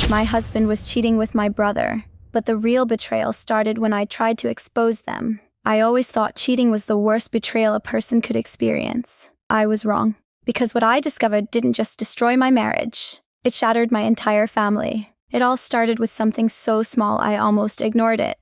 My husband was cheating with my brother, but the real betrayal started when I tried to expose them. I always thought cheating was the worst betrayal a person could experience. I was wrong, because what I discovered didn't just destroy my marriage, it shattered my entire family. It all started with something so small I almost ignored it.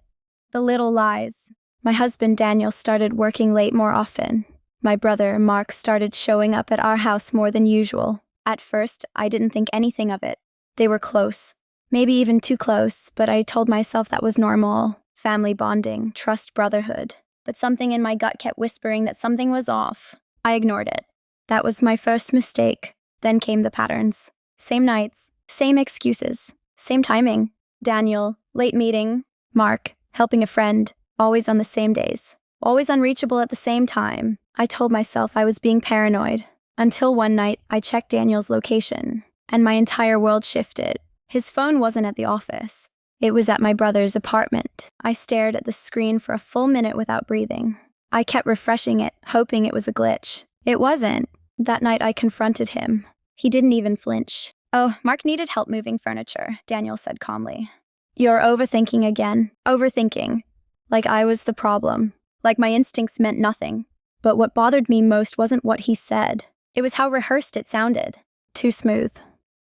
The little lies. My husband Daniel started working late more often. My brother Mark started showing up at our house more than usual. At first, I didn't think anything of it. They were close. Maybe even too close, but I told myself that was normal. Family bonding, trust, brotherhood. But something in my gut kept whispering that something was off. I ignored it. That was my first mistake. Then came the patterns. Same nights, same excuses, same timing. Daniel, late meeting. Mark, helping a friend, always on the same days. Always unreachable at the same time. I told myself I was being paranoid. Until one night, I checked Daniel's location, and my entire world shifted. His phone wasn't at the office. It was at my brother's apartment. I stared at the screen for a full minute without breathing. I kept refreshing it, hoping it was a glitch. It wasn't. That night I confronted him. He didn't even flinch. "Oh, Mark needed help moving furniture," Daniel said calmly. "You're overthinking again. Overthinking. Like I was the problem. Like my instincts meant nothing. But what bothered me most wasn't what he said. It was how rehearsed it sounded. Too smooth.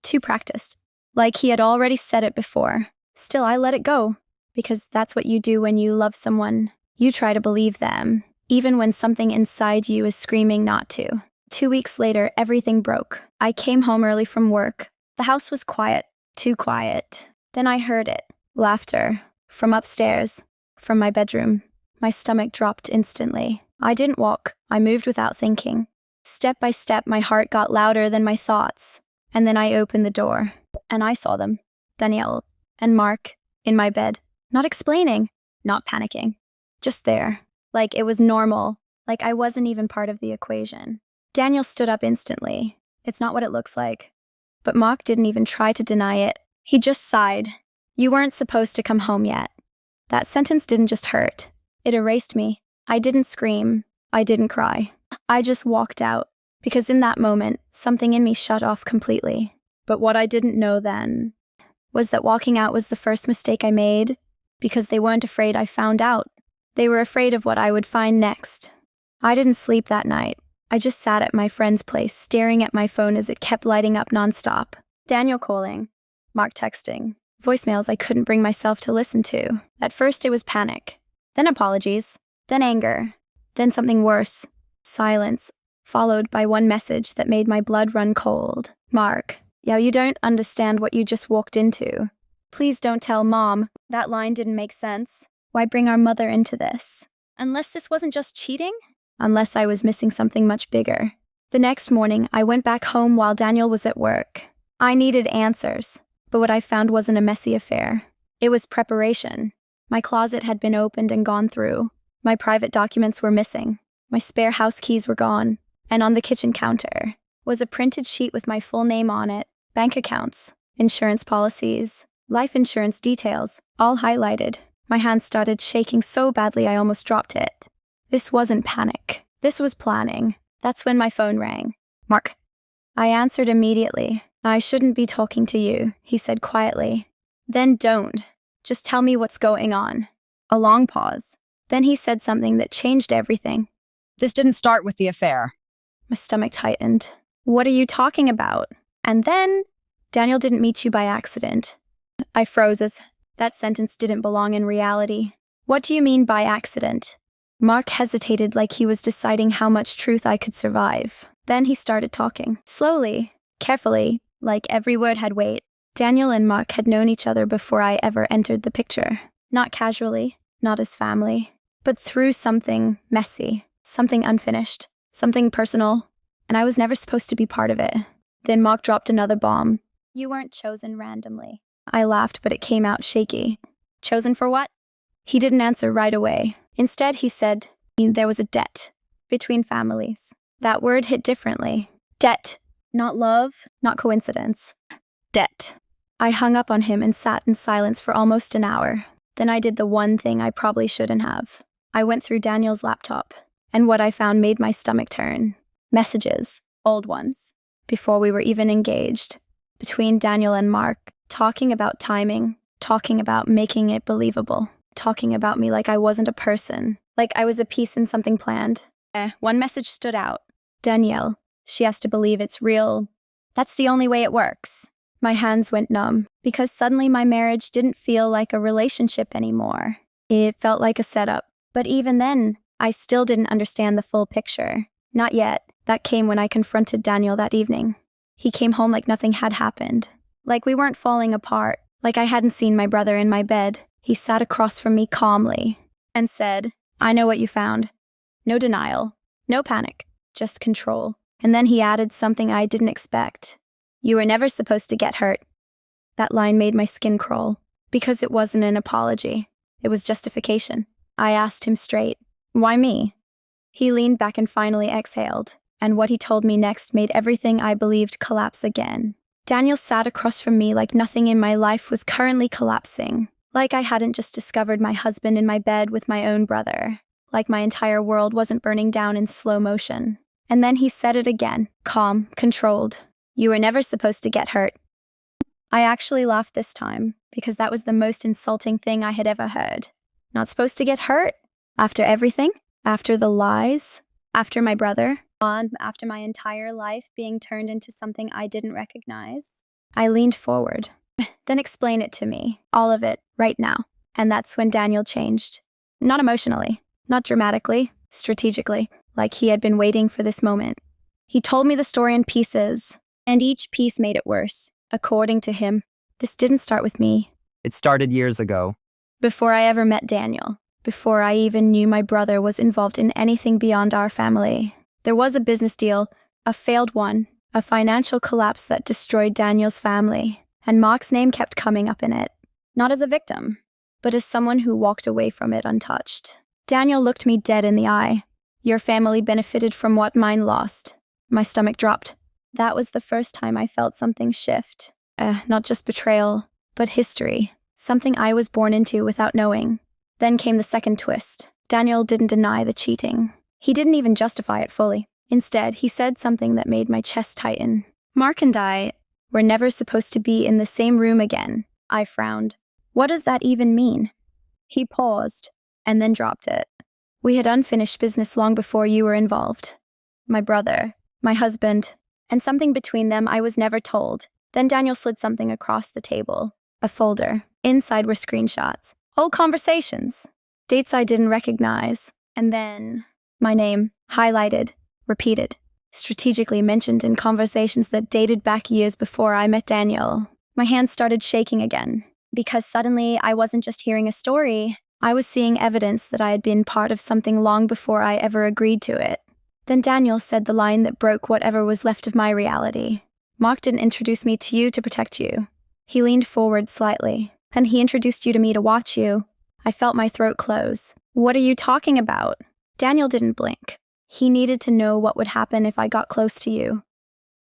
Too practiced. Like he had already said it before. Still, I let it go. Because that's what you do when you love someone. You try to believe them, even when something inside you is screaming not to. 2 weeks later, everything broke. I came home early from work. The house was quiet. Too quiet. Then I heard it. Laughter. From upstairs. From my bedroom. My stomach dropped instantly. I didn't walk. I moved without thinking. Step by step, my heart got louder than my thoughts. And then I opened the door. And I saw them. Danielle and Mark in my bed. Not explaining. Not panicking. Just there. Like it was normal. Like I wasn't even part of the equation. Daniel stood up instantly. It's not what it looks like. But Mark didn't even try to deny it. He just sighed. "You weren't supposed to come home yet." That sentence didn't just hurt. It erased me. I didn't scream. I didn't cry. I just walked out. Because in that moment, something in me shut off completely. But what I didn't know then was that walking out was the first mistake I made because they weren't afraid I found out. They were afraid of what I would find next. I didn't sleep that night. I just sat at my friend's place, staring at my phone as it kept lighting up nonstop. Daniel calling. Mark texting. Voicemails I couldn't bring myself to listen to. At first it was panic. Then apologies. Then anger. Then something worse. Silence. Followed by one message that made my blood run cold. "Mark, yeah, you don't understand what you just walked into. Please don't tell Mom." That line didn't make sense. Why bring our mother into this? Unless this wasn't just cheating? Unless I was missing something much bigger. The next morning, I went back home while Daniel was at work. I needed answers, but what I found wasn't a messy affair. It was preparation. My closet had been opened and gone through. My private documents were missing. My spare house keys were gone. And on the kitchen counter was a printed sheet with my full name on it, bank accounts, insurance policies, life insurance details, all highlighted. My hands started shaking so badly I almost dropped it. This wasn't panic. This was planning. That's when my phone rang. "Mark." I answered immediately. "I shouldn't be talking to you," he said quietly. "Then don't. Just tell me what's going on." A long pause. Then he said something that changed everything. "This didn't start with the affair." My stomach tightened. "What are you talking about?" And then, "Daniel didn't meet you by accident." I froze as that sentence didn't belong in reality. "What do you mean by accident?" Mark hesitated like he was deciding how much truth I could survive. Then he started talking. Slowly, carefully, like every word had weight. Daniel and Mark had known each other before I ever entered the picture. Not casually, not as family, but through something messy, something unfinished. Something personal, and I was never supposed to be part of it. Then Mark dropped another bomb. "You weren't chosen randomly." I laughed, but it came out shaky. "Chosen for what?" He didn't answer right away. Instead, he said, "There was a debt between families." That word hit differently. Debt. Not love, not coincidence. Debt. I hung up on him and sat in silence for almost an hour. Then I did the one thing I probably shouldn't have. I went through Daniel's laptop. And what I found made my stomach turn. Messages, old ones, before we were even engaged, between Daniel and Mark. talking about timing, talking about making it believable, talking about me like I wasn't a person, like I was a piece in something planned. One message stood out. Danielle, she has to believe it's real. That's the only way it works. My hands went numb because suddenly my marriage didn't feel like a relationship anymore. It felt like a setup. But even then, I still didn't understand the full picture. Not yet. That came when I confronted Daniel that evening. He came home like nothing had happened. Like we weren't falling apart. Like I hadn't seen my brother in my bed. He sat across from me calmly and said, "I know what you found." No denial. No panic. Just control. And then he added something I didn't expect. "You were never supposed to get hurt." That line made my skin crawl. Because it wasn't an apology. It was justification. I asked him straight, "Why me?" He leaned back and finally exhaled. And what he told me next made everything I believed collapse again. Daniel sat across from me like nothing in my life was currently collapsing. Like I hadn't just discovered my husband in my bed with my own brother. Like my entire world wasn't burning down in slow motion. And then he said it again, calm, controlled. "You were never supposed to get hurt." I actually laughed this time, because that was the most insulting thing I had ever heard. Not supposed to get hurt? After everything? After the lies? After my brother? After my entire life being turned into something I didn't recognize? I leaned forward. "Then explain it to me. All of it, right now." And that's when Daniel changed. Not emotionally, not dramatically, strategically, like he had been waiting for this moment. He told me the story in pieces, and each piece made it worse. According to him, this didn't start with me. It started years ago. Before I ever met Daniel. Before I even knew my brother was involved in anything beyond our family. There was a business deal, a failed one, a financial collapse that destroyed Daniel's family, and Mark's name kept coming up in it. Not as a victim, but as someone who walked away from it untouched. Daniel looked me dead in the eye. "Your family benefited from what mine lost." My stomach dropped. That was the first time I felt something shift. Not just betrayal, but history. Something I was born into without knowing. Then came the second twist. Daniel didn't deny the cheating. He didn't even justify it fully. Instead, he said something that made my chest tighten. "Mark and I were never supposed to be in the same room again." I frowned. "What does that even mean?" He paused, and then dropped it. "We had unfinished business long before you were involved. My brother, my husband, and something between them I was never told." Then Daniel slid something across the table. A folder. Inside were screenshots. Old conversations. Dates I didn't recognize. And then my name, highlighted, repeated, strategically mentioned in conversations that dated back years before I met Daniel. My hands started shaking again, because suddenly I wasn't just hearing a story, I was seeing evidence that I had been part of something long before I ever agreed to it. Then Daniel said the line that broke whatever was left of my reality. "Mark didn't introduce me to you to protect you." He leaned forward slightly. "And he introduced you to me to watch you." I felt my throat close. "What are you talking about?" Daniel didn't blink. He needed to know what would happen if I got close to you.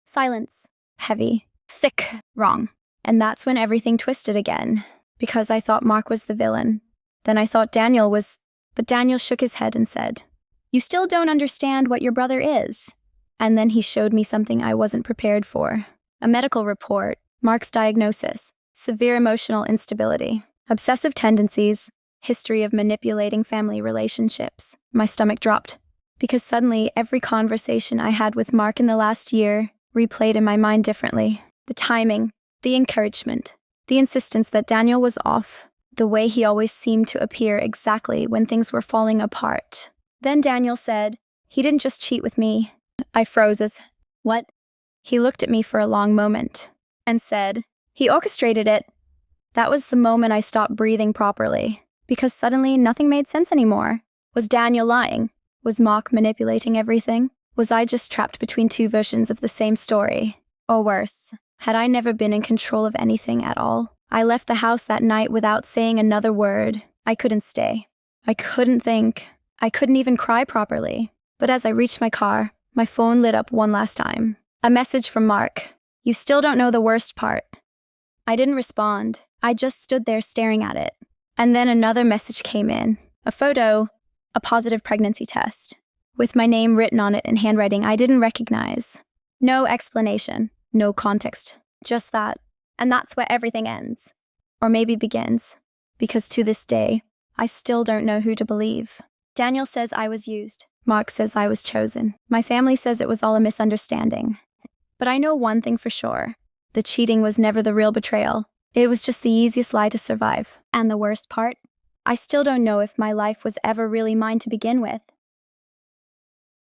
Silence. Heavy. Thick. Wrong. And that's when everything twisted again. Because I thought Mark was the villain. Then I thought Daniel was... But Daniel shook his head and said, "You still don't understand what your brother is." And then he showed me something I wasn't prepared for. A medical report. Mark's diagnosis. Severe emotional instability. Obsessive tendencies. History of manipulating family relationships. My stomach dropped. Because suddenly, every conversation I had with Mark in the last year replayed in my mind differently. The timing, the encouragement, the insistence that Daniel was off, the way he always seemed to appear exactly when things were falling apart. Then Daniel said, "He didn't just cheat with me." I froze as, "What?" He looked at me for a long moment and said, "He orchestrated it." That was the moment I stopped breathing properly, because suddenly nothing made sense anymore. Was Daniel lying? Was Mark manipulating everything? Was I just trapped between two versions of the same story? Or worse, had I never been in control of anything at all? I left the house that night without saying another word. I couldn't stay. I couldn't think. I couldn't even cry properly. But as I reached my car, my phone lit up one last time. A message from Mark. "You still don't know the worst part." I didn't respond. I just stood there staring at it. And then another message came in. A photo, a positive pregnancy test, with my name written on it in handwriting I didn't recognize. No explanation, no context, just that. And that's where everything ends. Or maybe begins. Because to this day, I still don't know who to believe. Daniel says I was used. Mark says I was chosen. My family says it was all a misunderstanding. But I know one thing for sure. The cheating was never the real betrayal. It was just the easiest lie to survive. And the worst part? I still don't know if my life was ever really mine to begin with.